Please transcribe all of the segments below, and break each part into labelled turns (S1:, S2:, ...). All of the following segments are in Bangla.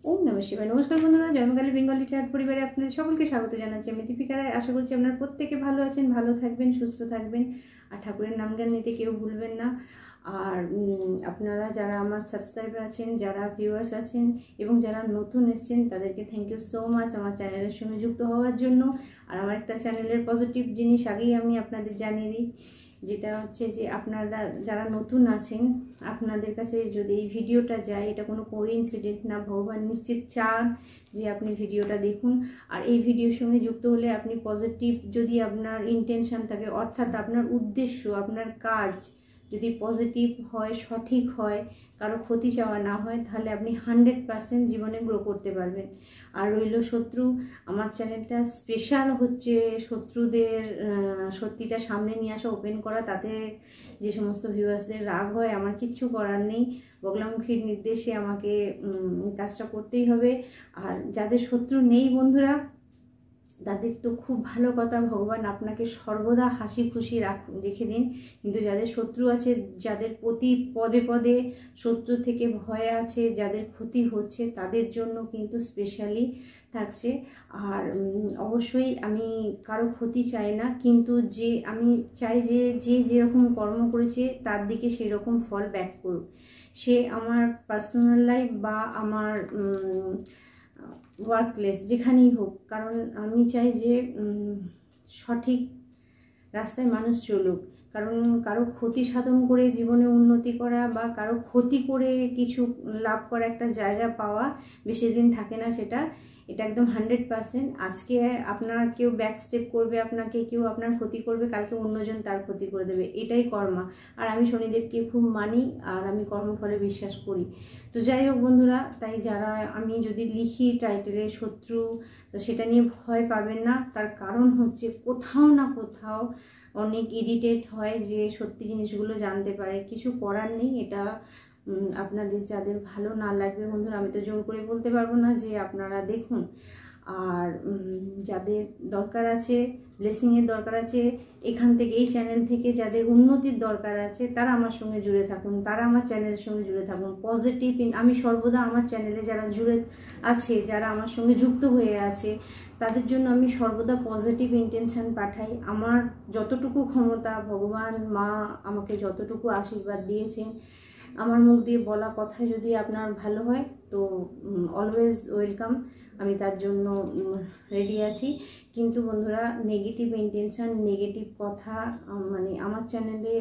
S1: ওম নমঃ শিবায়। নমস্কার বন্ধুরা, জন্মকালী বেঙ্গলি ট্যাট পরিবারে আপনাদের সকলকে স্বাগত জানাচ্ছি। আমি দীপিকা রায়। আশা করছি আপনারা প্রত্যেকে ভালো আছেন, ভালো থাকবেন, সুস্থ থাকবেন, আর ঠাকুরের নাম জ্ঞান নিতে কেউ ভুলবেন না। আর আপনারা যারা আমার সাবস্ক্রাইবার আছেন, যারা ভিউয়ার্স আছেন এবং যারা নতুন এসেছেন, তাদেরকে থ্যাংক ইউ সো মাচ আমার চ্যানেলের সঙ্গে যুক্ত হওয়ার জন্য। আর আমার একটা চ্যানেলের পজিটিভ জিনিস আগেই আমি আপনাদের জানিয়ে দিই, যেটা হচ্ছে যে আপনারা যারা নতুন আছেন, আপনাদের কাছে যদি এই ভিডিওটা যায়, এটা কোনো কোইন্সিডেন্ট না, ভগবান নিশ্চিত চান যে আপনি ভিডিওটা দেখুন। আর এই ভিডিওর সঙ্গে যুক্ত হলে আপনি পজিটিভ, যদি আপনার ইন্টেনশন থাকে, অর্থাৎ আপনার উদ্দেশ্য, আপনার কাজ যদি পজিটিভ হয়, সঠিক হয়, কারো ক্ষতি চাওয়া না হয়, তাহলে আপনি 100% জীবনে গ্রো করতে পারবেন। আর রইল শত্রু, আমার চ্যানেলটা স্পেশাল হচ্ছে শত্রুদের সত্যিটা সামনে নিয়ে আসা, ওপেন করা। তাতে যে সমস্ত ভিউয়ার্সদের রাগ হয়, আমার কিচ্ছু করার নেই, বগলামুখীর নির্দেশে আমাকে কাজটা করতেই হবে। আর যাদের শত্রু নেই বন্ধুরা, তাদের তো খুব ভালো কথা, ভগবান আপনাকে সর্বদা হাসি খুশি রেখে দিন। কিন্তু যাদের শত্রু আছে, যাদের প্রতি পদে পদে শত্রু থেকে ভয় আছে, যাদের ক্ষতি হচ্ছে, তাদের জন্য কিন্তু স্পেশালি থাকছে। আর অবশ্যই আমি কারো ক্ষতি চাই না, কিন্তু যে আমি চাই যে যে যেরকম কর্ম করেছে তার দিকে সেই রকম ফল ব্যাক করুক। সে আমার পার্সোনাল লাইফ বা আমার ওয়ার্ক প্লেস, যেখানেই হোক। কারণ আমি চাই যে সঠিক রাস্তায় মানুষ চলুক। কারণ কারো ক্ষতি সাধন করে জীবনে উন্নতি করা বা কারো ক্ষতি করে কিছু লাভ করা, একটা জায়গা পাওয়া বেশি দিন থাকে না। এটা একদম 100%। আজকে আপনার কেউ ব্যাক স্টেপ করবে, আপনাকে কেউ আপনার ক্ষতি করবে, কালকে অন্যজন তার ক্ষতি করে দেবে, এটাই কর্মা। আর আমি শনিদেবকে খুব মানি, আর আমি কর্মফলে বিশ্বাস করি। তো যাই হোক বন্ধুরা, তাই যারা আমি যদি লিখি টাইটেলে শত্রু, তো সেটা নিয়ে ভয় পাবেন না। তার কারণ হচ্ছে কোথাও না কোথাও অনেক ইরিটেট হয় যে সত্যি জিনিসগুলো জানতে পারে, কিছু করার নেই। এটা আপনাদের যাদের ভালো না লাগবে বন্ধুরা, আমি তো জোর করে বলতে পারবো না যে আপনারা দেখুন। আর যাদের দরকার আছে, ব্লেসিংয়ের দরকার আছে, এখান থেকে, এই চ্যানেল থেকে যাদের উন্নতির দরকার আছে, তারা আমার সঙ্গে জুড়ে থাকুন, তারা আমার চ্যানেলের সঙ্গে জুড়ে থাকুন। পজিটিভ, আমি সর্বদা আমার চ্যানেলে যারা জুড়ে আছে, যারা আমার সঙ্গে যুক্ত হয়ে আছে, তাদের জন্য আমি সর্বদা পজিটিভ ইন্টেনশন পাঠাই। আমার যতটুকু ক্ষমতা, ভগবান মা আমাকে যতটুকু আশীর্বাদ দিয়েছেন, আমার মুখ দিয়ে বলা কথা যদি আপনার ভালো হয়, তো অলওয়েজ ওয়েলকাম, আমি তার জন্য রেডি আছি। কিন্তু বন্ধুরা, নেগেটিভ ইন্টেনশন, নেগেটিভ কথা, মানে আমার চ্যানেলে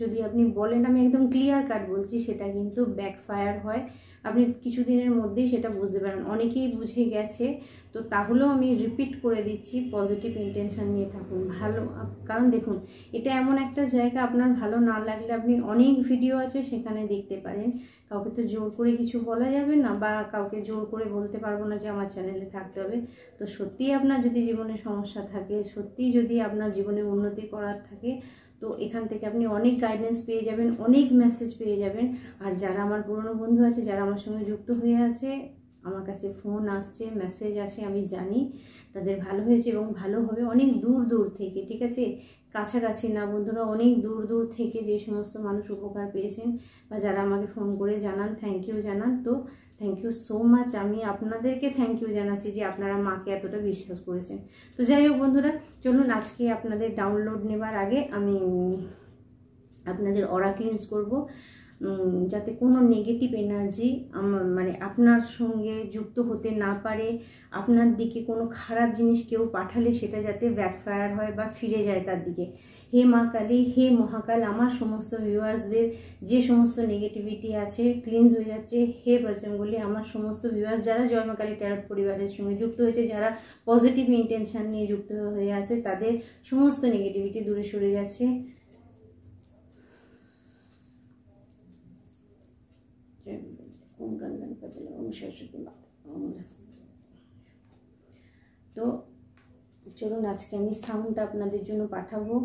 S1: যদি আপনি বলেন, আমি একদম ক্লিয়ার কাট বলছি, সেটা কিন্তু ব্যাকফায়ার হয়। আপনি কিছুদিনের মধ্যেই সেটা বুঝতে পারেন, অনেকেই বুঝে গেছে। তো তাহলেও আমি রিপিট করে দিচ্ছি, পজিটিভ ইন্টেনশন নিয়ে থাকুন। ভালো, কারণ দেখুন, এটা এমন একটা জায়গা, আপনার ভালো না লাগলে আপনি অনেক ভিডিও আছে সেখানে দেখতে পারেন। কাউকে তো জোর করে কিছু বলা যাবে না, বা কাউকে জোর করে বলতে পারবো না যে আমার চ্যানেলে থাকতে হবে। তো সত্যিই আপনার যদি জীবনে সমস্যা থাকে, সত্যিই যদি আপনার জীবনে উন্নতি করার থাকে, তো এখান থেকে আপনি অনেক গাইডেন্স পেয়ে যাবেন, অনেক মেসেজ পেয়ে যাবেন। আর যারা আমার পুরনো বন্ধু আছে, যারা আমার সঙ্গে যুক্ত হয়ে আছে, আমার কাছে ফোন আসছে, মেসেজ আসে, আমি জানি তাদের ভালো হয়েছে এবং ভালো হবে। অনেক দূর দূর থেকে, ঠিক আছে, কাছাকাছি না বন্ধুরা, অনেক দূর দূর থেকে যে সমস্ত মানুষ উপকার পেয়েছেন বা যারা আমাকে ফোন করে জানান, থ্যাংক ইউ জানান, তো থ্যাংক ইউ সো মাচ। আমি আপনাদেরকে থ্যাংক ইউ জানাচ্ছি যে আপনারা মাকে এতটা বিশ্বাস করেছেন। তো যাই হোক বন্ধুরা, চলুন আজকে আপনাদের ডাউনলোড নেবার আগে আমি আপনাদের অরা ক্লিনস করবো, যাতে কোনো নেগেটিভ এনার্জি মানে আপনার সঙ্গে যুক্ত হতে না পারে। আপনার দিকে কোনো খারাপ জিনিস কেউ পাঠালে সেটা যাতে ব্যাকফায়ার হয় বা ফিরে যায় তার দিকে। হে মা কালী, হে মহাকাল, আমার সমস্ত ভিউয়ার্সদের যে সমস্ত নেগেটিভিটি আছে ক্লিনজ হয়ে যাচ্ছে। হে বজরংবলী, আমার সমস্ত ভিউয়ার্স যারা জয় মা কালী ট্যারট পরিবারের সঙ্গে যুক্ত হয়েছে, যারা পজিটিভ ইন্টেনশন নিয়ে যুক্ত হয়ে আছে, তাদের সমস্ত নেগেটিভিটি দূরে সরে যাচ্ছে। তো চলুন আজকে আমি সাউন্ডটা আপনাদের জন্য পাঠাবো।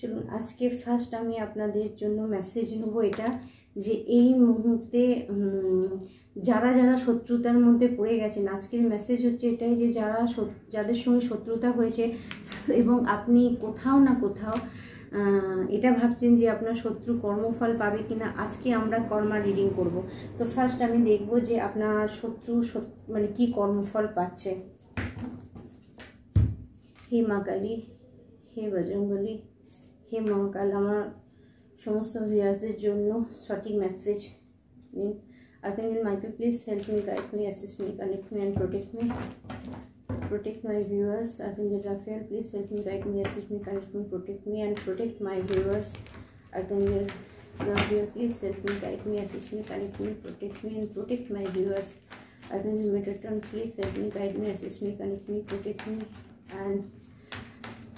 S1: চলুন আজকে ফার্স্ট আমি আপনাদের জন্য মেসেজ নেব এটা, যে এই মুহূর্তে যারা যারা শত্রুতার মধ্যে পড়ে গেছেন, আজকের মেসেজ হচ্ছে এটাই যে যাদের সঙ্গে শত্রুতা হয়েছে এবং আপনি কোথাও না কোথাও এটা ভাবছেন যে আপনার শত্রু কর্মফল পাবে কিনা, আজকে আমরা কর্মা রিডিং করব। তো ফার্স্ট আমি দেখব যে আপনার শত্রু মানে কি কর্মফল পাচ্ছে। হে মা কালী, হে বজরংবলী, হে মহাকাল, আমার সমস্ত ভিউয়ার্সদের জন্য সঠিক মেসেজ নিন। Archangel Michael, please help me, guide me, assist me, connect me and protect me. Protect my viewers. Archangel Raphael, please help me, guide me, assist me, connect me, protect me and protect my viewers. Archangel Raphael, please help me, guide me, assist me, connect me, protect me and protect my viewers. Archangel Metatron, please help me, guide me, assist me, connect me, protect me and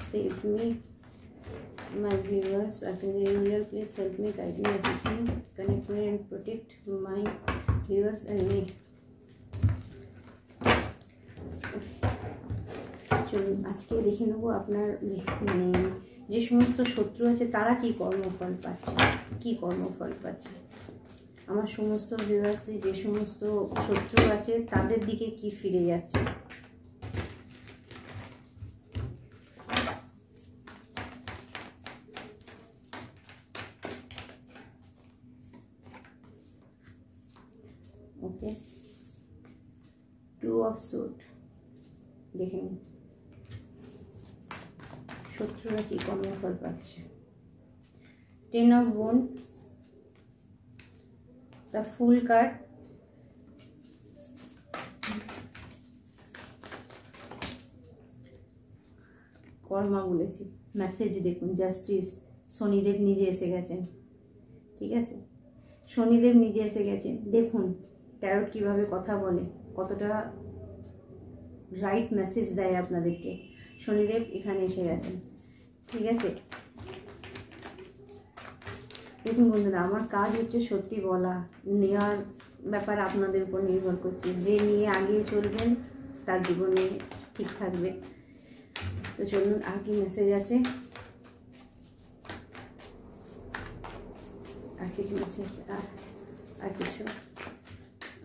S1: save me. My viewers, Archangel Uriel, please help me, guide me, assist me, connect me and protect my viewers and me. চলুন আজকে দেখে নেবো আপনার মানে যে সমস্ত শত্রু আছে তারা কি কর্মফল পাচ্ছে, কি কর্মফল পাচ্ছে। আমার সমস্ত ভিউয়ার্সদের যে সমস্ত শত্রু আছে তাদের দিকে কি ফিরে যাচ্ছে। ওকে, 2 of Swords দেখে নিন শত্রুরা কি কর্মফল পাচ্ছে। 10 of Wands, the Fool card, কর্মা বলেছি, মেসেজ দেখুন, জাস্টিস, শনিদেব নিজে এসে গেছেন। ঠিক আছে, শনিদেব নিজে এসে গেছেন। দেখুন ট্যারট কিভাবে কথা বলে, কতটা রাইট মেসেজ দেয় আপনাদেরকে। শনিদেব এখানে এসে গেছেন। ঠিক আছে, দেখুন বন্ধুরা, আমার কাজ হচ্ছে সত্যি বলা, নেওয়ার ব্যাপার আপনাদের উপর নির্ভর করছে। যে নিয়ে আগিয়ে চলবেন তার জীবনে ঠিক থাকবে। তো চলুন আর কি মেসেজ আছে, আর কিছু মেসেজ, আর কিছু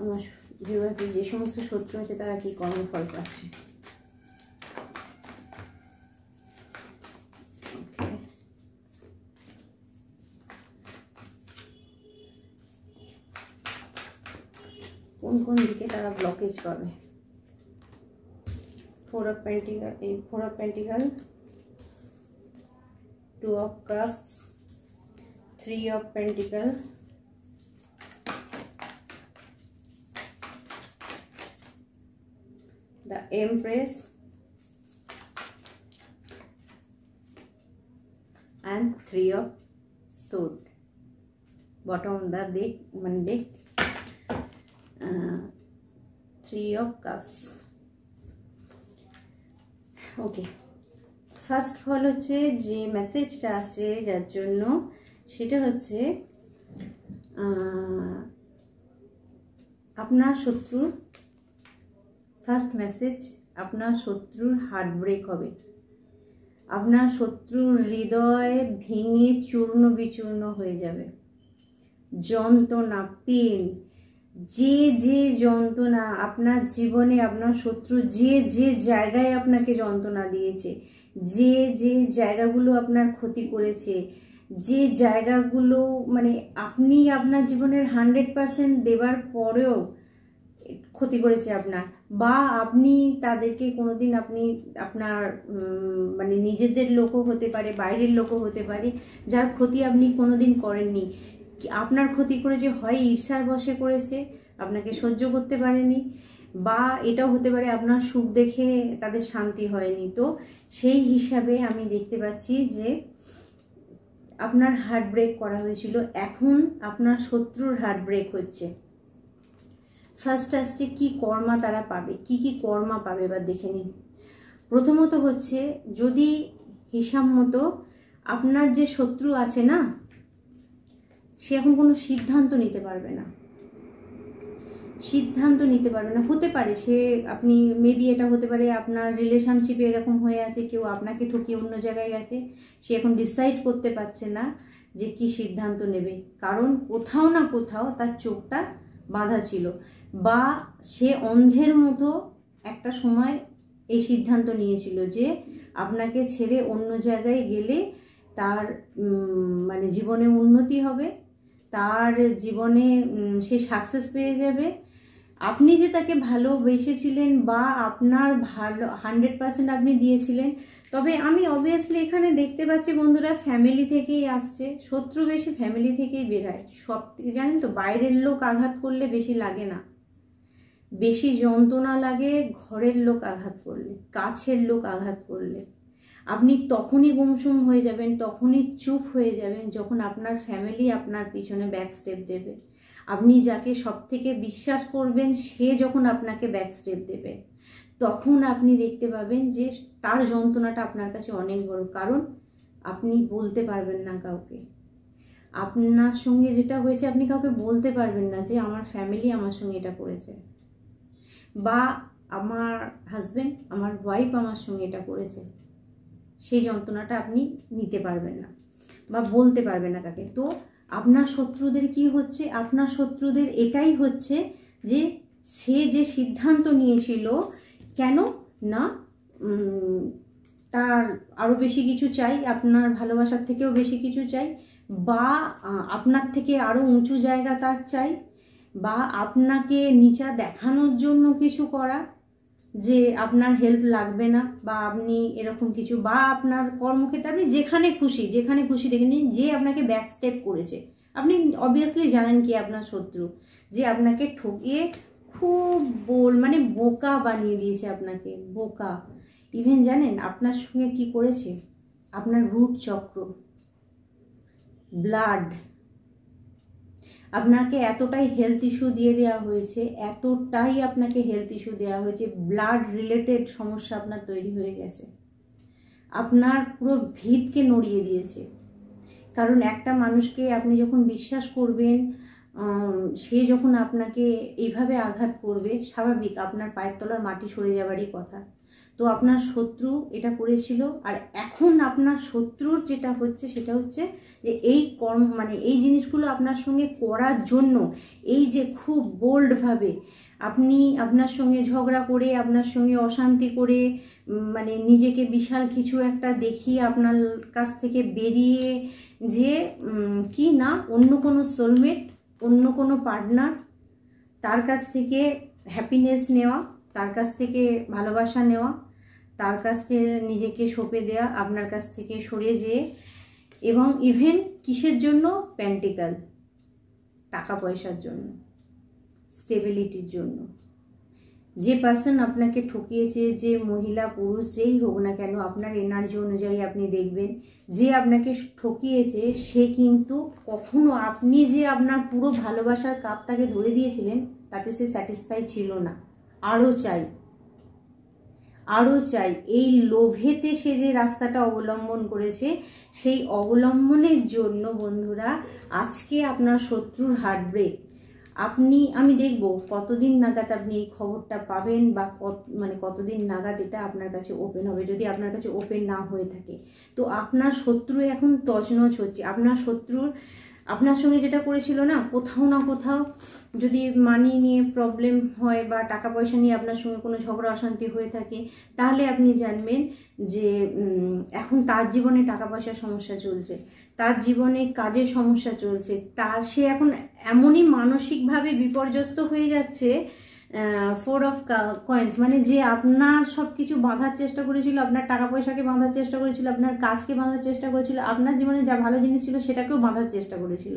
S1: আমার ভিউয়ারদের যে সমস্ত শত্রু আছে তারা কি কর্মফল পাচ্ছে। কোন কোন দিকে তারা ব্লকেজ পাবে। 4 of Pentacles, 2 of Cups, 3 of Pentacles, the Empress and 3 of Swords. Bottom of the deck, one deck, 3 of Cups. Okay, first ফল হচ্ছে যে মেসেজটা আছে যার জন্য, সেটা হচ্ছে আপনার শত্রুর ফার্স্ট মেসেজ, আপনার শত্রুর হার্ট ব্রেক হবে। আপনার শত্রুর হৃদয় ভেঙে চূর্ণ বিচূর্ণ হয়ে যাবে। যন্ত্রণা, পেন, যে যে যন্ত্রণা আপনার জীবনে, আপনার শত্রু যে যে জায়গায় আপনাকে যন্ত্রণা দিয়েছে, যে যে জায়গাগুলো আপনার ক্ষতি করেছে, যে জায়গাগুলো মানে আপনি আপনার জীবনের 100% দেবার পরেও ক্ষতি করেছে আপনার, বা আপনি তাদেরকে কোনোদিন আপনি আপনার মানে নিজেদের লোকও হতে পারে, বাইরের লোকও হতে পারে, যার ক্ষতি আপনি কোনোদিন করেননি। আপনার ক্ষতি করেছে হয় ঈর্ষার বশে করেছে, আপনাকে সহ্য করতে পারেনি, বা এটাও হতে পারে আপনার সুখ দেখে তাদের শান্তি হয়নি। তো সেই হিসাবে আমি দেখতে পাচ্ছি যে আপনার হার্ট ব্রেক করা হয়েছিল, এখন আপনার শত্রুর হার্ট ব্রেক হচ্ছে। ফার্স্ট আসছে কি কর্মা তারা পাবে, কি কি কর্মা পাবে এবার দেখে নিন। প্রথমত হচ্ছে, যদি হিসাব মতো আপনার যে শত্রু আছে না, সে এখন কোনো সিদ্ধান্ত নিতে পারবে না। সিদ্ধান্ত নিতে পারবে না। হতে পারে সে, আপনি মেবি এটা হতে পারে আপনার রিলেশনশিপে এরকম হয়ে আছে, কেউ আপনাকে ঠকিয়ে অন্য জায়গায় গেছে, সে এখন ডিসাইড করতে পারছে না যে কি সিদ্ধান্ত নেবে, কারণ কোথাও না কোথাও তার চোখটা বাঁধা ছিল, বা সে অন্ধের মতো একটা সময় এই সিদ্ধান্ত নিয়েছিল যে আপনাকে ছেড়ে অন্য জায়গায় গেলে তার মানে জীবনে উন্নতি হবে, তার জীবনে সে সাকসেস পেয়ে যাবে। আপনি যে তাকে ভালোবেসেছিলেন বা আপনার ভালো 100% আপনি দিয়েছিলেন। তবে আমি অবভিয়াসলি এখানে দেখতে পাচ্ছি বন্ধুরা, ফ্যামিলি থেকেই আসছে, শত্রু বেশি ফ্যামিলি থেকেই বেরায়। সব জানেন তো, বাইরের লোক আঘাত করলে বেশি লাগে না, বেশি যন্ত্রণা লাগে ঘরের লোক আঘাত করলে, কাছের লোক আঘাত করলে। আপনি তখনই গুমসুম হয়ে যাবেন, তখনই চুপ হয়ে যাবেন যখন আপনার ফ্যামিলি আপনার পিছনে ব্যাক স্টেপ দেবে। আপনি যাকে সব থেকে বিশ্বাস করবেন সে যখন আপনাকে ব্যাক স্টেপ দেবে, তখন আপনি দেখতে পাবেন যে তার যন্ত্রণাটা আপনার কাছে অনেক বড়, কারণ আপনি বলতে পারবেন না কাউকে। আপনার সঙ্গে যেটা হয়েছে আপনি কাউকে বলতে পারবেন না যে আমার ফ্যামিলি আমার সঙ্গে এটা করেছে, বা আমার হাজবেন্ড, আমার ওয়াইফ আমার সঙ্গে এটা করেছে। সেই যন্ত্রণাটা আপনি নিতে পারবেন না বা বলতে পারবেন না কাকে। তো আপনার শত্রুদের কি হচ্ছে, আপনার শত্রুদের এটাই হচ্ছে যে সে যে সিদ্ধান্ত নিয়েছিল, কেন না তার আরও বেশি কিছু চাই, আপনার ভালোবাসার থেকেও বেশি কিছু চাই, বা আপনার থেকে আরও উঁচু জায়গা তার চাই, বা আপনাকে নিচা দেখানোর জন্য কিছু করা, যে আপনার হেল্প লাগবে না, বা আপনি এরকম কিছু, বা আপনার কর্মক্ষেত্রে আপনি যেখানে খুশি দেখে নিন যে আপনাকে ব্যাক স্টেপ করেছে। আপনি অবভিয়াসলি জানেন কি আপনার শত্রু, যে আপনাকে ঠকিয়ে খুব মানে বোকা বানিয়ে দিয়েছে, আপনাকে বোকা। ইভেন জানেন আপনার সঙ্গে কি করেছে, আপনার রুট চক্র, ব্লাড, আপনাকে এতটাই হেলথ ইস্যু দিয়ে দেওয়া হয়েছে, এতটাই আপনাকে হেলথ ইস্যু দেওয়া হয়েছে, ব্লাড রিলেটেড সমস্যা আপনার তৈরি হয়ে গেছে, আপনার পুরো ভিতকে নড়িয়ে দিয়েছে। কারণ একটা মানুষকে আপনি যখন বিশ্বাস করবেন, সে যখন আপনাকে এইভাবে আঘাত করবে, স্বাভাবিক আপনার পায়ের তলার মাটি সরে যাবারই কথা। তো আপনার শত্রু এটা করেছিল, আর এখন আপনার শত্রুর যেটা হচ্ছে সেটা হচ্ছে যে এই মানে এই জিনিসগুলো আপনার সঙ্গে করার জন্য, এই যে খুব বোল্ডভাবে আপনি আপনার সঙ্গে ঝগড়া করে, আপনার সঙ্গে অশান্তি করে, মানে নিজেকে বিশাল কিছু একটা দেখিয়ে আপনার কাছ থেকে বেরিয়ে, যে কি না অন্য কোনো সোলমেট, অন্য কোনো পার্টনার, তার কাছ থেকে হ্যাপিনেস নেওয়া, তার কাছ থেকে ভালোবাসা নেওয়া, তার কাছে নিজেকে সঁপে দেয়া, আপনার কাছ থেকে সরে যেয়ে, এবং ইভেন কিসের জন্য, প্যান্টিকাল, টাকা পয়সার জন্য, স্টেবিলিটির জন্য। যে পার্সন আপনাকে ঠকিয়েছে, যে মহিলা পুরুষ যেই হোক না কেন, আপনার এনার্জি অনুযায়ী আপনি দেখবেন যে আপনাকে ঠকিয়েছে সে কিন্তু কখনো আপনি যে আপনার পুরো ভালোবাসার কাপ তাকে ধরে দিয়েছিলেন তাতে সে স্যাটিসফাই ছিল না, আরও চাই, আরও চাই। এই লোভেতে সে যে রাস্তাটা অবলম্বন করেছে, সেই অবলম্বনের জন্য বন্ধুরা আজকে আপনার শত্রুর হার্ট ব্রেক। আমি দেখব কতদিন নাগাদ আপনি এই খবরটা পাবেন, বা মানে কতদিন নাগাদ এটা আপনার কাছে ওপেন হবে। যদি আপনার কাছে ওপেন না হয়ে থাকে, তো আপনার শত্রু এখন তছনছ হচ্ছে। আপনার শত্রুর আপনার সঙ্গে যেটা করেছিল না, কোথাও না কোথাও যদি মানি নিয়ে প্রবলেম হয় বা টাকা পয়সা নিয়ে আপনার সঙ্গে কোনো ঝগড়া অশান্তি হয়ে থাকে, তাহলে আপনি জানবেন যে এখন তার জীবনে টাকা পয়সার সমস্যা চলছে, তার জীবনে কাজের সমস্যা চলছে, সে এখন এমনই মানসিকভাবে বিপর্যস্ত হয়ে যাচ্ছে। 4 অফ কয়েন্স মানে যে আপনার সব কিছু বাঁধার চেষ্টা করেছিল, আপনার টাকা পয়সাকে বাঁধার চেষ্টা করেছিল, আপনার কাজকে বাঁধার চেষ্টা করেছিল, আপনার জীবনে যা ভালো জিনিস ছিল সেটাকেও বাঁধার চেষ্টা করেছিল,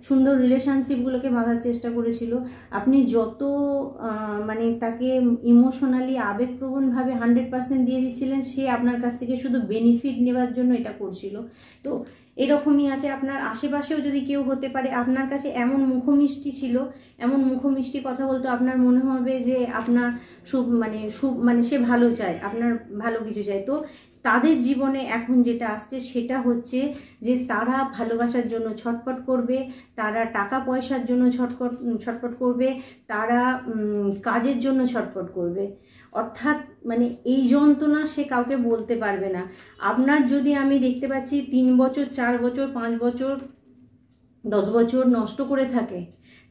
S1: সুন্দর রিলেশনশিপগুলোকে বাঁধার চেষ্টা করেছিল। আপনি যত মানে তাকে ইমোশনালি আবেগপ্রবণভাবে 100% দিয়ে দিচ্ছিলেন, সে আপনার কাছ থেকে শুধু বেনিফিট নেওয়ার জন্য এটা করছিল। তো এরকমই আছে আপনার আশেপাশেও যদি কেউ হতে পারে, আপনার কাছে এমন মুখমিষ্টি ছিল, এমন মুখমিষ্টি কথা বলতো, আপনার মনে হবে যে আপনার মানে সে ভালো চায়, আপনার ভালো কিছু চায়। তো তাদের জীবনে এখন যেটা আসছে সেটা হচ্ছে যে তারা ভালোবাসার জন্য ছটফট করবে, তারা টাকা পয়সার জন্য ছটফট করবে, তারা কাজের জন্য ছটফট করবে। অর্থাৎ মানে এই যন্ত্রণা সে কাউকে বলতে পারবে না। আপনার যদি আমি দেখতে পাচ্ছি 3 বছর 4 বছর 5 বছর 10 বছর নষ্ট করে থাকে,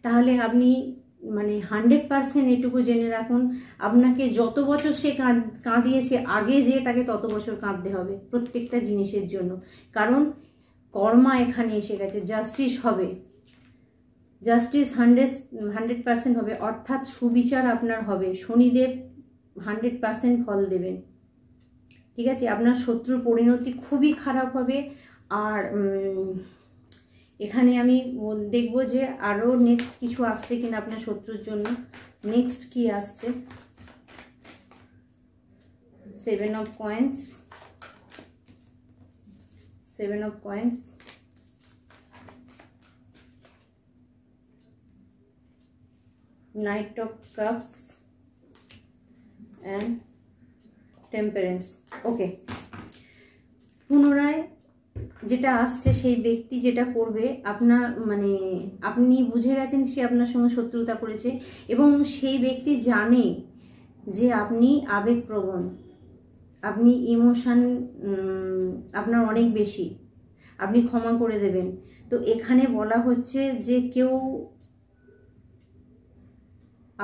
S1: তাহলে আপনি মানে 100% এটুকু জেনে রাখুন, আপনাকে যত বছর সে কাঁদিয়েছে আগে যে তাকে তত বছর কাঁদতে হবে প্রত্যেকটা জিনিসের জন্য। কারণ কর্মা এখানে এসে গেছে, জাস্টিস হবে, জাস্টিস 100% হবে, অর্থাৎ সুবিচার আপনার হবে। শনিদেব 100% ফল দেবেন, ঠিক আছে। আপনার শত্রুর পরিণতি খুবই খারাপ হবে। আর এখানে আমি দেখব যে আরও নেক্সট কিছু আসছে কিনা আপনার শত্রুর জন্য। নেক্সট কি আসছে? 7 of coins, 7 of coins, Knight of Cups and Temperance। ওকে, পুনরায় যেটা আসছে সেই ব্যক্তি যেটা করবে, আপনার মানে আপনি বুঝে গেছেন সে আপনার সঙ্গে শত্রুতা করেছে এবং সেই ব্যক্তি জানে যে আপনি আবেগপ্রবণ, আপনি ইমোশন আপনার অনেক বেশি, আপনি ক্ষমা করে দেবেন। তো এখানে বলা হচ্ছে যে কেউ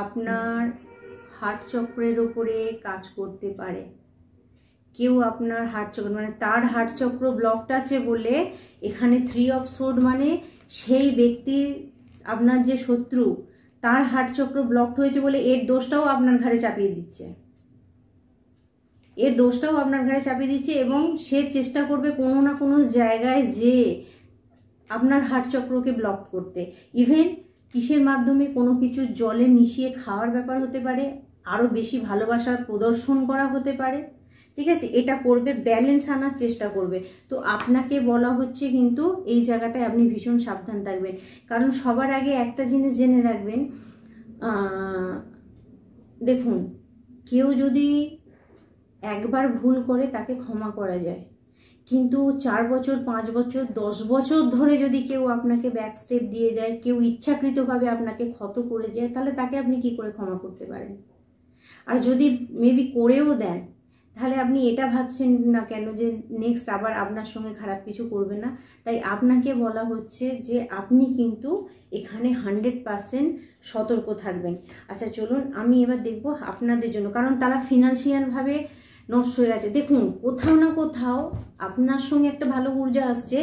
S1: আপনার হার্ট চক্রের উপরে কাজ করতে পারে, কেউ আপনার হার্ট চক্র মানে তার হার্ট চক্র ব্লকড আছে বলে এখানে 3 of Swords মানে সেই ব্যক্তির আপনার যে শত্রু তার হার্ট চক্র ব্লকড হয়েছে বলে এর দোষটাও আপনার ঘাড়ে চাপিয়ে দিচ্ছে, এর দোষটাও আপনার ঘাড়ে চাপিয়ে দিচ্ছে এবং সে চেষ্টা করবে কোনো না কোনো জায়গায় যে আপনার হার্ট চক্রকে ব্লক করতে। ইভেন কিসের মাধ্যমে? কোনো কিছু জলে মিশিয়ে খাওয়ার ব্যাপার হতে পারে, আরও বেশি ভালোবাসার প্রদর্শন করা হতে পারে, ঠিক আছে। এটা করবে, ব্যালেন্স আনার চেষ্টা করবে। তো আপনাকে বলা হচ্ছে কিন্তু এই জায়গাটায় আপনি ভীষণ সাবধান থাকবেন। কারণ সবার আগে একটা জিনিস জেনে রাখবেন, দেখুন কেউ যদি একবার ভুল করে তাকে ক্ষমা করা যায়, কিন্তু 4 বছর 5 বছর 10 বছর ধরে যদি কেউ আপনাকে ব্যাক স্টেপ দিয়ে যায়, কেউ ইচ্ছাকৃতভাবে আপনাকে ক্ষত করে যায়, তাহলে তাকে আপনি কি করে ক্ষমা করতে পারেন? আর যদি মেবি করেও দেন, তাহলে আপনি এটা ভাবছেন না কেন যে নেক্সট আবার আপনার সঙ্গে খারাপ কিছু করবে না? তাই আপনাকে বলা হচ্ছে যে আপনি কিন্তু এখানে 100% সতর্ক থাকবেন। আচ্ছা চলুন আমি এবার দেখব আপনাদের জন্য, কারণ তারা ফিনান্সিয়ালভাবে নষ্ট হয়ে গেছে। দেখুন কোথাও না কোথাও আপনার সঙ্গে একটা ভালো ঊর্জা আসছে,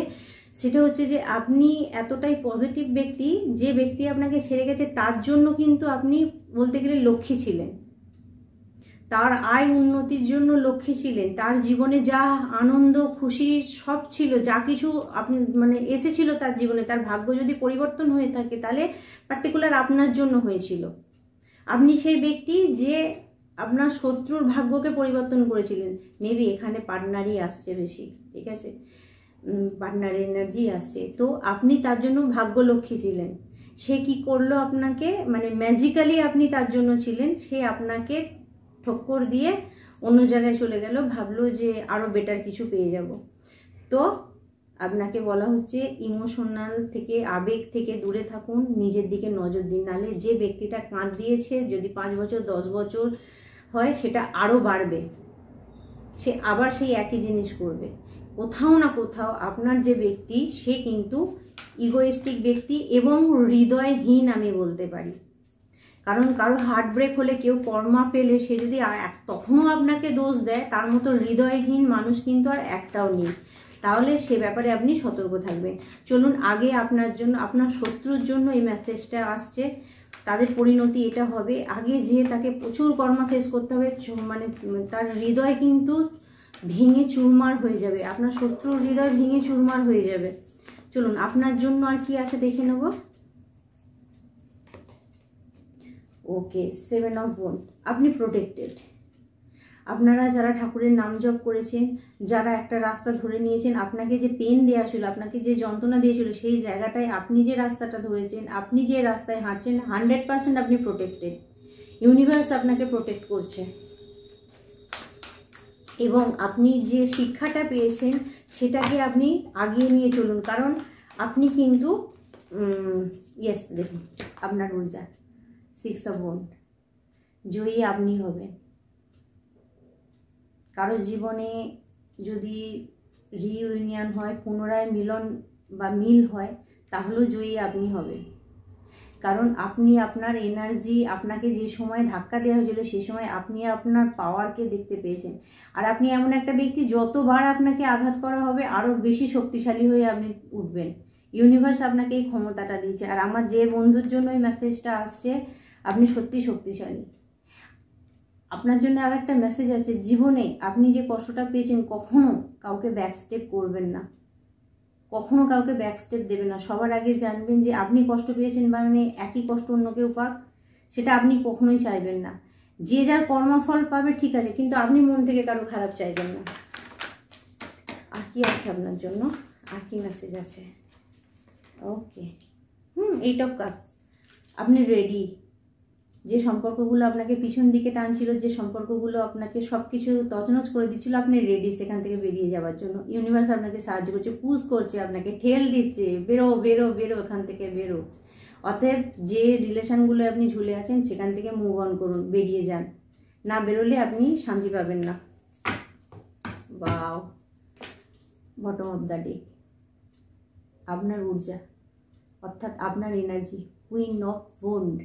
S1: সেটা হচ্ছে যে আপনি এতটাই পজিটিভ ব্যক্তি, যে ব্যক্তি আপনাকে ছেড়ে গেছে তার জন্য কিন্তু আপনি বলতে গেলে লক্ষ্মী ছিলেন, তার আয় উন্নতির জন্য লক্ষ্মী ছিলেন, তার জীবনে যা আনন্দ খুশি সব ছিল, যা কিছু আপনি মানে এসেছিল তার জীবনে, তার ভাগ্য যদি পরিবর্তন হয়ে থাকে তাহলে পার্টিকুলার আপনার জন্য হয়েছিল। আপনি সেই ব্যক্তি যে আপনার শত্রুর ভাগ্যকে পরিবর্তন করেছিলেন। মেবি এখানে পার্টনারই আসছে বেশি, ঠিক আছে, পার্টনার এনার্জি আসছে। তো আপনি তার জন্য ভাগ্যলক্ষ্মী ছিলেন। সে কি করলো আপনাকে, মানে ম্যাজিক্যালি আপনি তার জন্য ছিলেন, সে আপনাকে ঠক্কর দিয়ে অন্য জায়গায় চলে গেল, ভাবলো যে আরও বেটার কিছু পেয়ে যাব। তো আপনাকে বলা হচ্ছে ইমোশনাল থেকে, আবেগ থেকে দূরে থাকুন, নিজের দিকে নজর দিন। নাহলে যে ব্যক্তিটা কাঁদ দিয়েছে যদি 5 বছর 10 বছর হয় সেটা আরও বাড়বে, সে আবার সেই একই জিনিস করবে। কোথাও না কোথাও আপনার যে ব্যক্তি সে কিন্তু ইগোয়েস্টিক ব্যক্তি এবং হৃদয়হীন আমি বলতে পারি। কারণ কারো হার্ট ব্রেক হলে, কেউ কর্মা পেলে সে যদি তখনও আপনাকে দোষ দেয়, তার মতো হৃদয়হীন মানুষ কিন্তু আর একটাও নেই। তাহলে সে ব্যাপারে আপনি সতর্ক থাকবেন। চলুন আগে আপনার জন্য, আপনার শত্রুর জন্য এই মেসেজটা আসছে, তাদের পরিণতি এটা হবে। আগে যে তাকে প্রচুর কর্মা ফেস করতে হবে, মানে তার হৃদয় কিন্তু ভেঙে চুরমার হয়ে যাবে, আপনার শত্রুর হৃদয় ভেঙে চুরমার হয়ে যাবে। চলুন আপনার জন্য আর কি আছে দেখে নেব। ওকে, 7 of Wands, আপনি প্রোটেক্টেড। আপনারা যারা ঠাকুরের নাম জপ করেছেন, যারা একটা রাস্তা ধরে নিয়েছেন, আপনাকে যে পেন দেওয়া ছিল, আপনাকে যে যন্ত্রণা দিয়েছিল, সেই জায়গাটায় আপনি যে রাস্তাটা ধরেছেন, আপনি যে রাস্তায় হাঁটছেন, 100% আপনি প্রোটেক্টেড। ইউনিভার্স আপনাকে প্রোটেক্ট করছে। এবং আপনি যে শিক্ষাটা পেয়েছেন সেটাকে আপনি আগিয়ে নিয়ে চলুন, কারণ আপনি কিন্তু ইয়েস দেখুন আপনার ঊর্জা 6 অফ ওয়ান্ড, জয়ী আপনি হবেন। কারো জীবনে যদি রিইউনিয়ন হয়, পুনরায় মিলন বা মিল হয়, তাহলেও জয়ী আপনি হবেন। কারণ আপনি আপনার এনার্জি, আপনাকে যে সময় ধাক্কা দেওয়া হয়েছিল সেই সময় আপনি আপনার পাওয়ারকে দেখতে পেয়েছেন। আর আপনি এমন একটা ব্যক্তি, যতবার আপনাকে আঘাত করা হবে আরও বেশি শক্তিশালী হয়ে আপনি উঠবেন। ইউনিভার্স আপনাকে এই ক্ষমতাটা দিয়েছে। আর আমার যে বন্ধুর জন্য এই মেসেজটা আসছে, আপনি সত্যি শক্তিশালী। আপনার জন্য আর একটা মেসেজ আছে, জীবনে আপনি যে কষ্টটা পেয়েছেন কখনো কাউকে ব্যাক স্টেপ করবেন না, কখনো কাউকে ব্যাক স্টেপ দেবেন না। সবার আগে জানবেন যে আপনি কষ্ট পেয়েছেন মানে একই কষ্ট অন্য কেউ পাক, সেটা আপনি কখনোই চাইবেন না। যে যার কর্মফল পাবে ঠিক আছে, কিন্তু আপনি মন থেকে কারো খারাপ চাইবেন না। আর কি আছে আপনার জন্য, আর কি মেসেজ আছে? ওকে, এইট অফ কাপস, আপনি রেডি। যে সম্পর্কগুলো আপনাকে পিছন দিকে টানছিল, যে সম্পর্কগুলো আপনাকে সব কিছু তছনছ করে দিচ্ছিল, আপনি রেডি সেখান থেকে বেরিয়ে যাওয়ার জন্য। ইউনিভার্স আপনাকে সাহায্য করছে, পুশ করছে, আপনাকে ঠেল দিচ্ছে, বেরো বেরো বেরো, এখান থেকে বেরো। অতএব যে রিলেশনগুলো আপনি ঝুলে আছেন সেখান থেকে মুভ অন করুন, বেরিয়ে যান। না বেরোলে আপনি শান্তি পাবেন না। বাও, বটম অফ দ্য ডে, আপনার ঊর্জা অর্থাৎ আপনার এনার্জি, কুইন অফ ওয়ান্ড,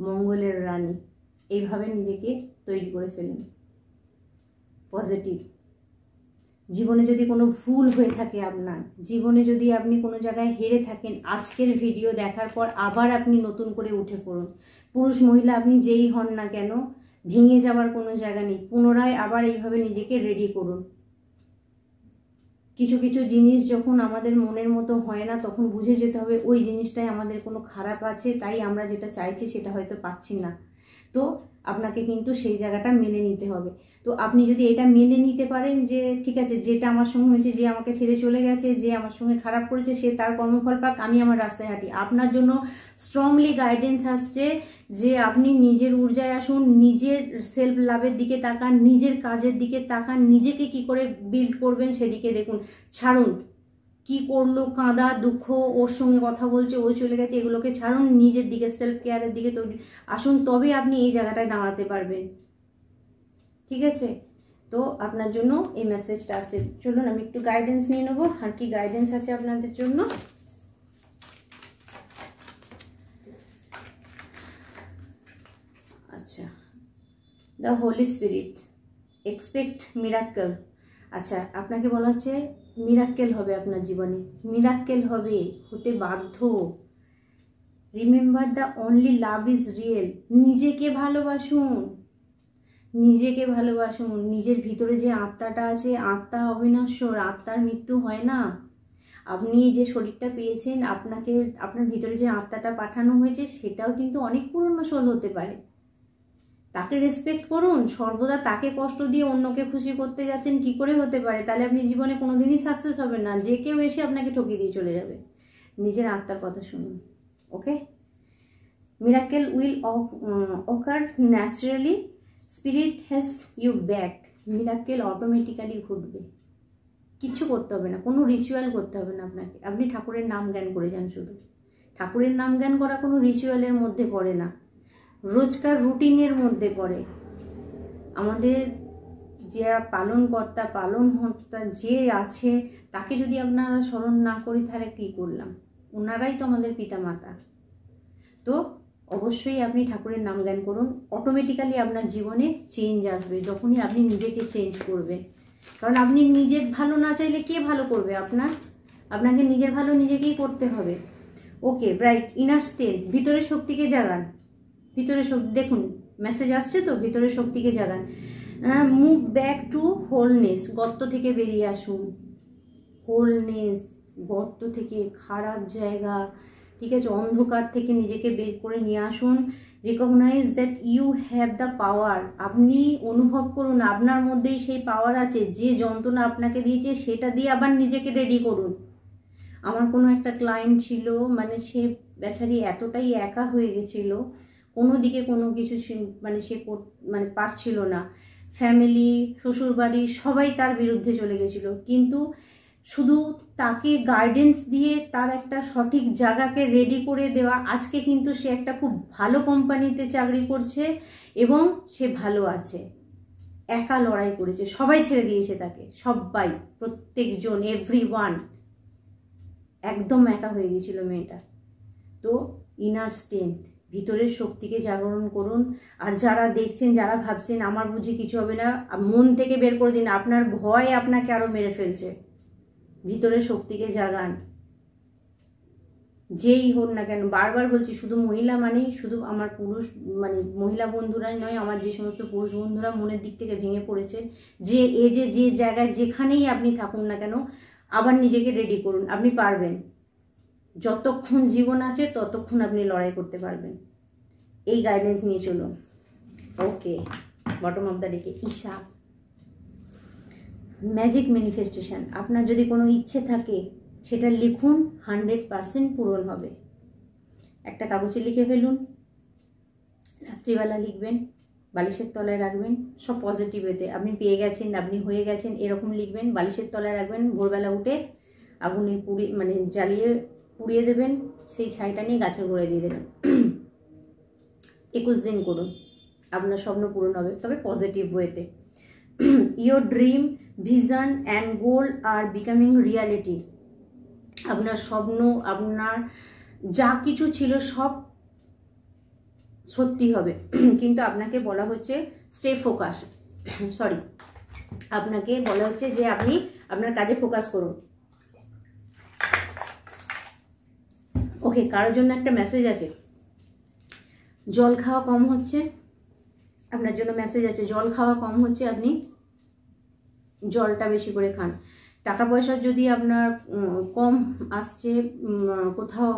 S1: মঙ্গলের রানী, এইভাবে নিজেকে তৈরি করে ফেলুন। পজিটিভ। জীবনে যদি কোনো ভুল হয়ে থাকে, আপনার জীবনে যদি আপনি কোনো জায়গায় হেরে থাকেন, আজকের ভিডিও দেখার পর আবার আপনি নতুন করে উঠে পড়ুন। পুরুষ মহিলা আপনি যেই হন না কেন, ভেঙে যাওয়ার কোনো জায়গা নেই। পুনরায় আবার এইভাবে নিজেকে রেডি করুন। কিছু কিছু জিনিস যখন আমাদের মনের মতো হয় না, তখন বুঝে যেতে হবে ওই জিনিসটাই আমাদের কোনো খারাপ আছে, তাই আমরা যেটা চাইছি সেটা হয়তো পাচ্ছি না। তো আপনাকে কিন্তু সেই জায়গাটা মেনে নিতে হবে। তো আপনি যদি এটা মেনে নিতে পারেন যে ঠিক আছে, যেটা আমার সঙ্গে হয়েছে, যে আমাকে ছেড়ে চলে গেছে, যে আমার সঙ্গে খারাপ করেছে, সে তার কর্মফল পাক, আমি আমার রাস্তায় হাঁটি। আপনার জন্য স্ট্রংলি গাইডেন্স আসছে যে আপনি নিজের ঊর্জায় আসুন, নিজের সেলফ লাভের দিকে তাকান, নিজের কাজের দিকে তাকান, নিজেকে কি করে বিল্ড করবেন সেদিকে দেখুন। ছাড়ুন কি করলো, কাঁদা দুঃখ, ওর সঙ্গে কথা বলছে, ও চলে গেছে, এগুলোকে ছাড়ুন, নিজের দিকে সেলফ কেয়ারের দিকে তৈরি আসুন, তবে আপনি এই জায়গাটায় দাঁড়াতে পারবেন। ঠিক আছে? তো আপনার জন্য এই মেসেজটা আসছে। চলুন আমি একটু গাইডেন্স নিয়ে নেবো, আর কি গাইডেন্স আছে আপনাদের জন্য। আচ্ছা, the holy spirit, expect miracle. আচ্ছা, আপনাকে বলা হচ্ছে মিরাক্কেল হবে আপনার জীবনে, মিরাক্কেল হবে, হতে বাধ্য। Remember the only love is real. নিজেকে ভালোবাসুন, নিজেকে ভালোবাসুন। নিজের ভিতরে যে আত্মাটা আছে, আত্মা অবিনশ্বর, আত্মার মৃত্যু হয় না। আপনি যে শরীরটা পেয়েছেন, আপনাকে আপনার ভিতরে যে আত্মাটা পাঠানো হয়েছে সেটাও কিন্তু অনেক পুরনো সোল হতে পারে। তাকে রেসপেক্ট করুন। সর্বদা তাকে কষ্ট দিয়ে অন্যকে খুশি করতে যাচ্ছেন, কি করে হতে পারে? তাহলে আপনি জীবনে কোনোদিনই সাকসেস হবেন না। যে কেউ এসে আপনাকে ঠকিয়ে দিয়ে চলে যাবে। নিজের আত্মার কথা শুনুন। Okay? Miracle will occur naturally, spirit has you back. Miracle automatically ঘটবে, কিচ্ছু করতে হবে না, কোনো রিচুয়াল করতে হবে না আপনাকে। আপনি ঠাকুরের নাম জ্ঞান করে যান শুধু। ঠাকুরের নাম জ্ঞান করা কোনো রিচুয়ালের মধ্যে পড়ে না, রোজকার রুটিনের মধ্যে পড়ে। আমাদের যারা পালনকর্তা, পালনহর্তা যে আছে, তাকে যদি আপনারা স্মরণ না করি তাহলে কী করলাম? ওনারাই তো আমাদের পিতামাতা। তো অবশ্যই আপনি ঠাকুরের নাম জ্ঞান করুন। অটোমেটিক্যালি আপনার জীবনে চেঞ্জ আসবে যখনই আপনি নিজেকে চেঞ্জ করবেন। কারণ আপনি নিজের ভালো না চাইলে কে ভালো করবে? আপনাকে নিজের ভালো নিজেকেই করতে হবে। ওকে, ব্রাইট ইনার স্ট্রেংথ, ভিতরের শক্তিকে জাগান। ভিতরে শক্তি, দেখুন মেসেজ আসছে তো, ভিতরের শক্তিকে জাগান। মুভ ব্যাক টু হোলনেস, গর্ত থেকে বেরিয়ে আসুন। হোলনেস, গর্ত থেকে, খারাপ জায়গা, ঠিক আছে, অন্ধকার থেকে নিজেকে বের করে নিয়ে আসুন। Recognize that you have the power. আপনি অনুভব করুন আপনার মধ্যেই সেই পাওয়ার আছে। যে যন্ত্রণা আপনাকে দিয়েছে সেটা দিয়ে আবার নিজেকে রেডি করুন। আমার কোনো একটা ক্লায়েন্ট ছিল, মানে সে বেচারি এতটাই একা হয়ে গেছিল, কোনো দিকে কোনো কিছু মানে সে পারছিল না। ফ্যামিলি, শ্বশুরবাড়ি সবাই তার বিরুদ্ধে চলে গেছিল, কিন্তু শুধু তাকে গাইডেন্স দিয়ে তার একটা সঠিক জায়গাকে রেডি করে দেওয়া, আজকে কিন্তু সে একটা খুব ভালো কোম্পানিতে চাকরি করছে এবং সে ভালো আছে। একা লড়াই করেছে, সবাই ছেড়ে দিয়েছে তাকে, সবাই, প্রত্যেকজন, এভরিওয়ান, একদম একা হয়ে গেছিল মেয়েটা। তো ইনার স্ট্রেংথ, ভিতরের শক্তিকে জাগরণ করুন। আর যারা দেখছেন, যারা ভাবছেন আমার বুঝি কিছু হবে না, মন থেকে বের করে দিন, আপনার ভয় আপনাকে আরো মেরে ফেলছে। ভিতরের শক্তিকে জাগান, যেই হোক না কেন। বারবার বলছি, শুধু মহিলা মানেই শুধু আমার পুরুষ, মানে মহিলা বন্ধুরাই নয়, আমার যে সমস্ত পুরুষ বন্ধুরা মনের দিক থেকে ভেঙে পড়েছে, যে যে জায়গায় যেখানেই আপনি থাকুন না কেন, আবার নিজেকে রেডি করুন, আপনি পারবেন। যতক্ষণ জীবন আছে ততক্ষণ আপনি লড়াই করতে পারবেন। এই গাইডেন্স নিয়ে চলুন। ওকে, বটম অফ দ্য ডেকে ঈশা, ম্যাজিক ম্যানিফেস্টেশন। আপনার যদি কোনো ইচ্ছে থাকে সেটা লিখুন, 100% পূরণ হবে। একটা কাগজে লিখে ফেলুন, রাত্রিবেলা লিখবেন, বালিশের তলায় রাখবেন, সব পজিটিভ ওয়েতে। আপনি পেয়ে গেছেন, আপনি হয়ে গেছেন, এরকম লিখবেন, বালিশের তলায় রাখবেন, ভোরবেলা উঠে আগুনে জ্বালিয়ে পুড়িয়ে দেবেন, সেই ছাইটা নিয়ে গাছের গোড়ায় দিয়ে দেবেন। 21 দিন করুন, আপনার স্বপ্ন পূরণ হবে, তবে পজিটিভ ওয়েতে। Your dream, vision and goal R becoming reality. আপনার স্বপ্ন, আপনার যা কিছু ছিল সব সত্যি হবে, কিন্তু আপনাকে বলা হচ্ছে স্টে ফোকাস, আপনাকে বলা হচ্ছে যে আপনি আপনার কাজে ফোকাস করুন। ওকে, কারোর জন্য একটা মেসেজ আছে, জল খাওয়া কম হচ্ছে, আপনার জন্য মেসেজ আছে, জল খাওয়া কম হচ্ছে, আপনি জলটা বেশি করে খান। টাকা পয়সা যদি আপনার কম আসছে, কোথাও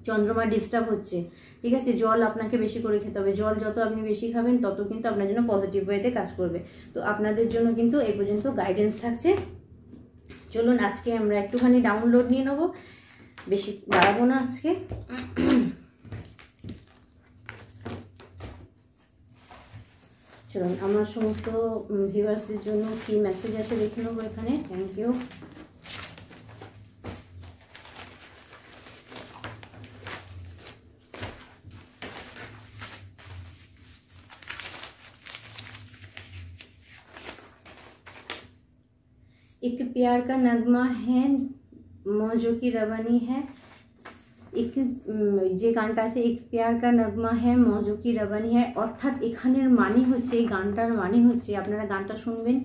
S1: চন্দ্রমা ডিস্টার্ব হচ্ছে, ঠিক আছে, জল আপনাকে বেশি করে খেতে হবে। জল যত আপনি বেশি খাবেন তত কিন্তু আপনার জন্য পজিটিভ ওয়েতে কাজ করবে। তো আপনাদের জন্য কিন্তু এই পর্যন্ত গাইডেন্স থাকছে। চলুন আজকে আমরা একটুখানি ডাউনলোড নিয়ে নেবো, বেশি বাড়াবো না আজকে। চলুন আমার সমস্ত ভিউয়ার্সদের জন্য কি মেসেজ আছে দেখে নেবো এখানে। Thank you. एक प्यार का नगमा है मौजों की रवानी है, एक যে গানটা আছে এক প্যার কা নগমা হ্যাঁ মৌজো কি রবানি হ্যাঁ, অর্থাৎ এখানের মানে হচ্ছে, এই গানটার মানে হচ্ছে, আপনারা গানটা শুনবেন,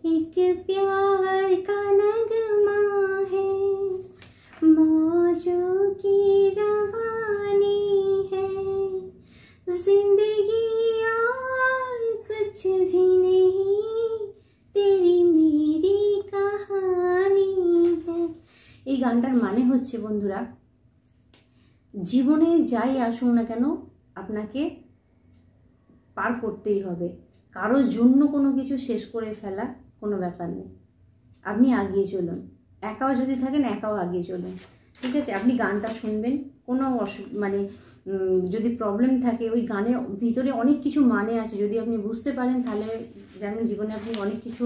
S1: এক প্যার কা নগমা হ্যাঁ মৌজো কি রবানি হ্যাঁ, জিন্দগি আর কুছ ভি নেহি তেরি মেরি কাহানি হ্যাঁ। এই গানটার মানে হচ্ছে বন্ধুরা, জীবনে যাই আসুক না কেন আপনাকে পার করতেই হবে। কারোর জন্য কোনো কিছু শেষ করে ফেলা কোনো ব্যাপার নেই, আপনি আগিয়ে চলুন। একাও যদি থাকেন একাও আগিয়ে চলুন, ঠিক আছে। আপনি গানটা শুনবেন, কোনো যদি প্রবলেম থাকে, ওই গানের ভিতরে অনেক কিছু মানে আছে, যদি আপনি বুঝতে পারেন তাহলে যেমন জীবনে আপনি অনেক কিছু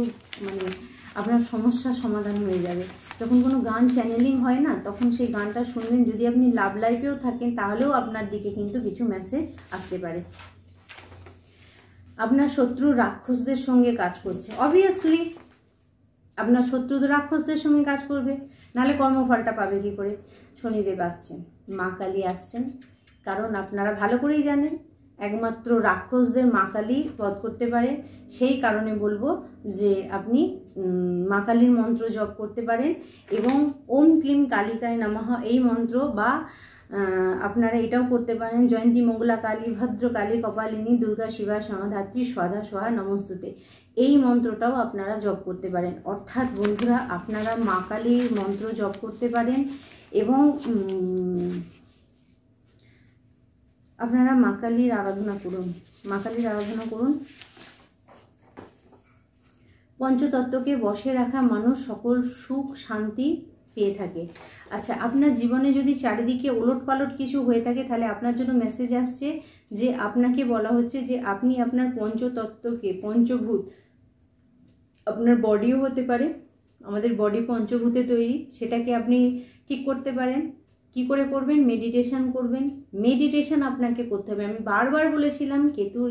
S1: আপনার সমস্যার সমাধান হয়ে যাবে। যখন কোনো গান চ্যানেলিং হয় না, তখন সেই গানটা শুনবেন, যদি আপনি লাভ লাইফেও থাকেন তাহলেও আপনার দিকে কিন্তু কিছু মেসেজ আসতে পারে। আপনার শত্রু রাক্ষসদের সঙ্গে কাজ করছে, অবভিয়াসলি আপনার শত্রু তো রাক্ষসদের সঙ্গে কাজ করবে, নাহলে কর্মফলটা পাবে কি করে। শনিদেব আসছেন, মা কালী আসছেন, কারণ আপনারা ভালো করেই জানেন একমাত্র রাক্ষসদের মা কালী বধ করতে পারে। সেই কারণে বলবো যে আপনি মা কালীর মন্ত্র জপ করতে পারেন, এবং ওম ক্লিম কালিকায় নমঃ এই মন্ত্র, বা আপনারা এটাও করতে পারেন, জয়ন্তী মঙ্গলা কালী ভদ্র কালী কপালিনী দুর্গা শিবা সমাধাত্রী স্বাধা সোহা নমস্তুতে, এই মন্ত্রটাও আপনারা জপ করতে পারেন। অর্থাৎ বন্ধুরা, আপনারা মা কালীর মন্ত্র জপ করতে পারেন, এবং আপনারা মা কালীর আরাধনা করুন, মা কালীর আরাধনা করুন। পঞ্চতত্ত্বকে বশে রাখা মানুষ সকল সুখ শান্তি পেয়ে থাকে। আচ্ছা, আপনার জীবনে যদি চারিদিকে ওলটপালট কিছু হয়ে থাকে, তাহলে আপনার জন্য মেসেজ আসছে যে আপনাকে বলা হচ্ছে যে আপনি আপনার পঞ্চতত্ত্বকে, পঞ্চভূত, আপনার বডিও হতে পারে, আমাদের বডি পঞ্চভূতে তৈরি, সেটাকে আপনি ঠিক করতে পারেন। কি করে করবেন? মেডিটেশন করবেন। মেডিটেশন আপনাকে করতে হবে। আমি বারবার বলেছিলাম কেতুর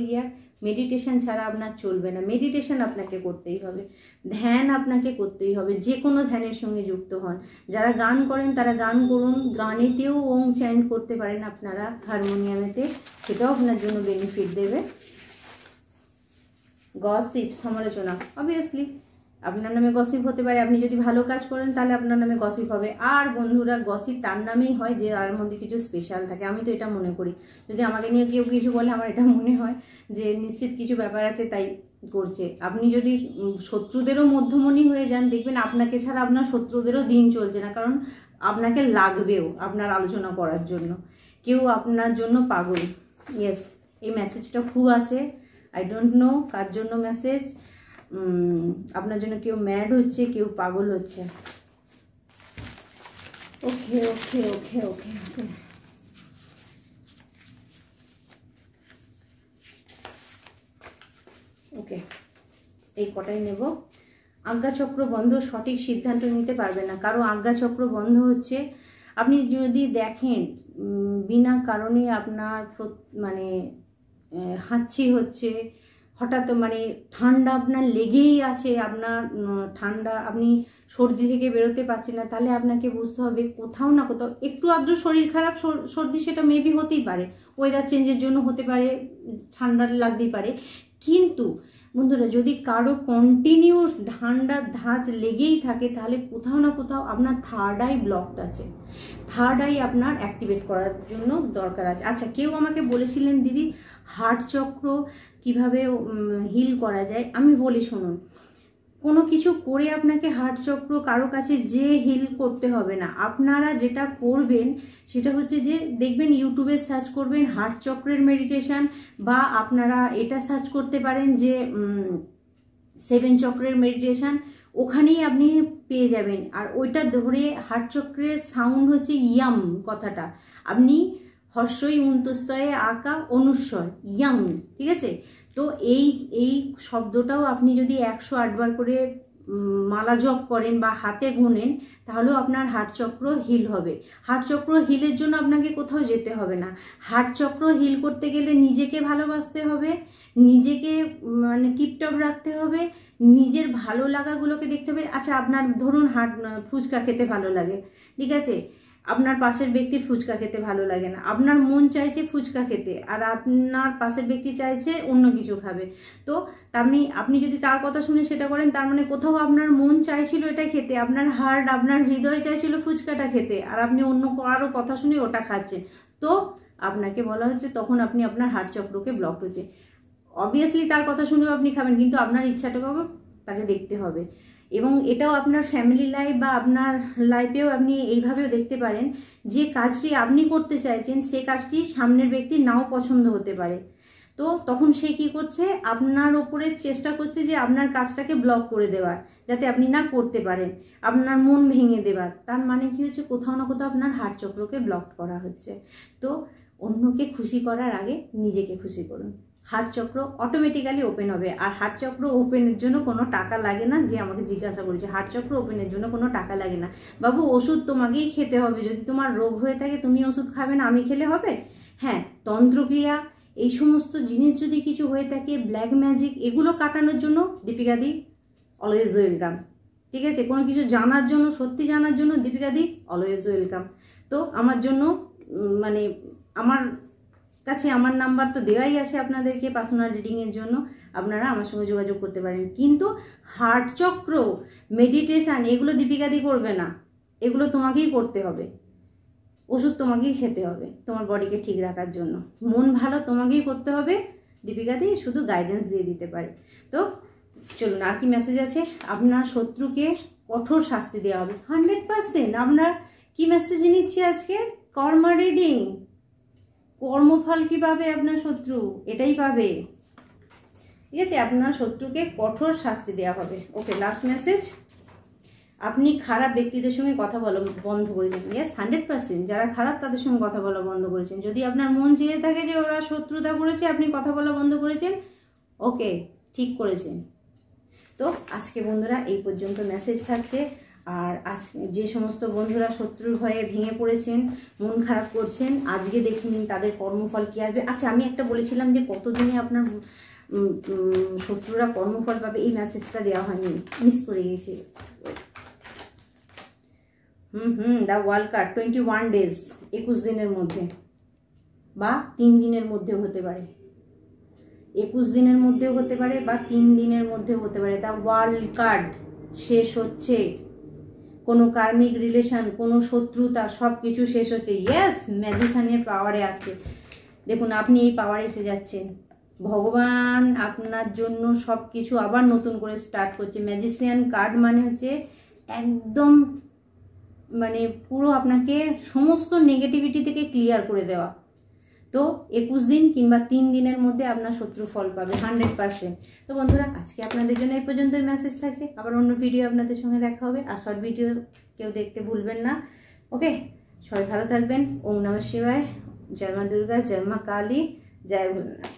S1: মেডিটেশন ছাড়া আপনার চলবে না। মেডিটেশন আপনাকে করতেই হবে, ধ্যান আপনাকে করতেই হবে। যে কোনো ধ্যানের সঙ্গে যুক্ত হন। যারা গান করেন তারা গান করুন, গানেতেও ওং চ্যান্ট করতে পারেন আপনারা, হারমোনিয়ামেতে, সেটাও আপনার জন্য বেনিফিট দেবে। গসিপ, সমালোচনা, অবভিয়াসলি আপনার নামে গসিপ হতে পারে। আপনি যদি ভালো কাজ করেন তাহলে আপনার নামে গসিপ হবে। আর বন্ধুরা, গসিপ তার নামেই হয় যে আর মধ্যে কিছু স্পেশাল থাকে। আমি তো এটা মনে করি, যদি আমাকে নিয়ে কেউ কিছু বলে আমার এটা মনে হয় যে নিশ্চিত কিছু ব্যাপার আছে, তাই করছে। আপনি যদি শত্রুদেরও মধ্যমণি হয়ে যান, দেখবেন আপনাকে ছাড়া আপনার শত্রুদেরও দিন চলছে না, কারণ আপনাকে লাগবেও আপনার আলোচনা করার জন্য। কেউ আপনার জন্য পাগল। ইয়েস, এই মেসেজটা খুব আছে। আই ডোন্ট নো কার জন্য মেসেজ। আপনার জন্য কেউ ম্যাড হচ্ছে, কেউ পাগল হচ্ছে। ওকে ওকে ওকে ওকে ওকে ওকে, এই কটাই নেব। আজ্ঞাচক্র বন্ধ, সঠিক সিদ্ধান্ত নিতে পারবে না। কারো আজ্ঞাচক্র বন্ধ হচ্ছে। আপনি যদি দেখেন বিনা কারণে আপনার মানে হাঁচি হচ্ছে, হঠাৎ মানে ঠান্ডা আপনার লেগেই আছে, আপনার ঠান্ডা, আপনি সর্দি থেকে বেরোতে পারছেন না, তাহলে আপনাকে বুঝতে হবে কোথাও না কোথাও একটু আদ্র শরীর খারাপ, সর্দি সেটা মেবি হতেই পারে, ওয়েদার চেঞ্জের জন্য হতে পারে, ঠান্ডা লাগতেই পারে। কিন্তু বন্ধুরা, যদি কারো কন্টিনিউ ঠান্ডার ধাঁচ লেগেই থাকে, তাহলে কোথাও না কোথাও আপনার থার্ড আই ব্লকড আছে। থার্ড আই আপনার অ্যাক্টিভেট করার জন্য দরকার আছে। আচ্ছা, কেউ আমাকে বলেছিলেন দিদি হার্ট চক্র কিভাবে হিল করা যায়। আমি বলি শুনুন, কোনো কিছু করে আপনাকে হার্ট চক্র কারো কাছে যে হিল করতে হবে না। আপনারা যেটা করবেন সেটা হচ্ছে যে দেখবেন, ইউটিউবে সার্চ করবেন হার্ট চক্রের মেডিটেশন, বা আপনারা এটা সার্চ করতে পারেন যে 7 চক্রের মেডিটেশন, ওখানেই আপনি পেয়ে যাবেন। আর ওইটা ধরে হার্ট চক্রের সাউন্ড হচ্ছে ইয়াম কথাটা, আপনি হর্ষই উন্তস্তয়ে আঁকা অনুস্বর ইয়াং, ঠিক আছে? তো এই শব্দটাও আপনি যদি 108 বার করে মালা জপ করেন বা হাতে গুনেন, তাহলেও আপনার হার্ট চক্র হিল হবে। হার্ট চক্র হিলের জন্য আপনাকে কোথাও যেতে হবে না। হার্ট চক্র হিল করতে গেলে নিজেকে ভালোবাসতে হবে, নিজেকে মানে টিপটপ রাখতে হবে, নিজের ভালো লাগাগুলোকে দেখতে হবে। আচ্ছা, আপনার ধরুন ফুচকা খেতে ভালো লাগে, ঠিক আছে? আপনার পাশের ব্যক্তির ফুচকা খেতে ভালো লাগে না, আপনার মন চাইছে ফুচকা খেতে, আর আপনার পাশের ব্যক্তি চাইছে অন্য কিছু খাবে। তো আপনি যদি তার কথা শুনে সেটা করেন, তার মানে কোথাও আপনার মন চাইছিল এটা খেতে, আপনার হার্ট, আপনার হৃদয় চাইছিল ফুচকাটা খেতে, আর আপনি অন্য কারো কথা শুনে ওটা খাচ্ছেন। তো আপনাকে বলা হচ্ছে তখন আপনি আপনার হার্ট চক্রকে ব্লক হচ্ছে। অবভিয়াসলি তার কথা শুনেও আপনি খাবেন, কিন্তু আপনার ইচ্ছাটাকেও তাকে দেখতে হবে। এবং এটাও আপনার ফ্যামিলি লাইফ বা আপনার লাইফেও আপনি এইভাবেও দেখতে পারেন যে কাজটি আপনি করতে চাইছেন সে কাজটি সামনের ব্যক্তি নাও পছন্দ হতে পারে। তো তখন সে কি করছে, আপনার ওপরে চেষ্টা করছে যে আপনার কাজটাকে ব্লক করে দেওয়ার, যাতে আপনি না করতে পারেন, আপনার মন ভেঙে দেওয়ার। তার মানে কি হচ্ছে, কোথাও না কোথাও আপনার হার্ট চক্রকে ব্লক করা হচ্ছে। তো অন্যকে খুশি করার আগে নিজেকে খুশি করুন, হার্ট চক্র অটোমেটিক্যালি ওপেন হবে। আর হার্ট চক্র ওপেনের জন্য কোনো টাকা লাগে না। যে আমাকে জিজ্ঞাসা করেছে, হার্ট চক্র ওপেনের জন্য কোনো টাকা লাগে না বাবু, ওষুধ তোমাকেই খেতে হবে। যদি তোমার রোগ হয়ে থাকে তুমি ওষুধ খাবে না, আমি খেলে হবে? হ্যাঁ, তন্ত্রক্রিয়া এই সমস্ত জিনিস যদি কিছু হয়ে থাকে, ব্ল্যাক ম্যাজিক, এগুলো কাটানোর জন্য দীপিকাদি অলওয়েজ ওয়েলকাম, ঠিক আছে? কোনো কিছু জানার জন্য, সত্যি জানার জন্য দীপিকাদি অলওয়েজ ওয়েলকাম। তো আমার জন্য মানে আমার কাছে আমার নাম্বার তো দেওয়াই আছে আপনাদেরকে পার্সোনাল রিডিংয়ের জন্য, আপনারা আমার সঙ্গে যোগাযোগ করতে পারেন। কিন্তু হার্ট চক্র মেডিটেশান এগুলো দীপিকাদি করবে না, এগুলো তোমাকেই করতে হবে। ওষুধ তোমাকেই খেতে হবে তোমার বডিকে ঠিক রাখার জন্য, মন ভালো তোমাকেই করতে হবে, দীপিকাদি শুধু গাইডেন্স দিয়ে দিতে পারে। তো চলুন, আর কি মেসেজ আছে? আপনার শত্রুকে কঠোর শাস্তি দেওয়া হবে 100%। আমরা কি মেসেজ নিচ্ছি আজকে? কর্মা রিডিং, কর্মফল কি পাবে আপনার শত্রু? এটাই পাবে, ঠিক আছে? আপনার শত্রুকে কঠোর শাস্তি দেওয়া হবে। ওকে, লাস্ট মেসেজ। আপনি খারাপ ব্যক্তিদের সঙ্গে কথা বলা বন্ধ করেছেন। ইয়েস, 100%। যারা খারাপ তাদের সঙ্গে কথা বলা বন্ধ করেছেন। যদি আপনার মন চেয়ে থাকে যে ওরা শত্রুতা করেছে, আপনি কথা বলা বন্ধ করেছেন, ওকে, ঠিক করেছেন। তো আজকে বন্ধুরা এই পর্যন্ত মেসেজ থাকছে। আর আজ যে সমস্ত বন্ধুরা শত্রুর ভয়ে ভেঙে পড়েছেন, মন খারাপ করছেন, আজকে দেখে নিন তাদের কর্মফল কী আসবে। আচ্ছা, আমি একটা বলেছিলাম যে কতদিনে আপনার শত্রুরা কর্মফল পাবে, এই মেসেজটা দেওয়া হয়নি, মিস করে গেছি। দ্য ওয়ার্ল্ড কার্ড 21 ডেজ, 21 দিনের মধ্যে, বা 3 দিনের মধ্যেও হতে পারে। 21 দিনের মধ্যেও হতে পারে বা 3 দিনের মধ্যেও হতে পারে। দ্য ওয়ার্ল্ড কার্ড শেষ হচ্ছে, কোনো কার্মিক রিলেশন, কোনো শত্রুতা, সব কিছু শেষ হচ্ছে। ইয়েস, ম্যাজিশিয়ানের পাওয়ারে আছে। দেখুন, আপনি এই পাওয়ারে এসে যাচ্ছেন। ভগবান আপনার জন্য সব কিছু আবার নতুন করে স্টার্ট করছে। ম্যাজিশিয়ান কার্ড মানে হচ্ছে একদম মানে পুরো আপনাকে সমস্ত নেগেটিভিটি থেকে ক্লিয়ার করে দেওয়া। তো 21 দিন কিংবা 3 দিনের মধ্যে আপনার শত্রু ফল পাবে 100%। তো বন্ধুরা, আজকে আপনাদের জন্য এই পর্যন্তই মেসেজ থাকছে। আবার অন্য ভিডিও আপনাদের সঙ্গে দেখা হবে। আর শর্ট ভিডিও কেউ দেখতে ভুলবেন না। ওকে, সবাই ভালো থাকবেন। ওম নমঃ শিবায়। জয় মা দুর্গা, জয় মা কালী, জয় ভোলেনাথ।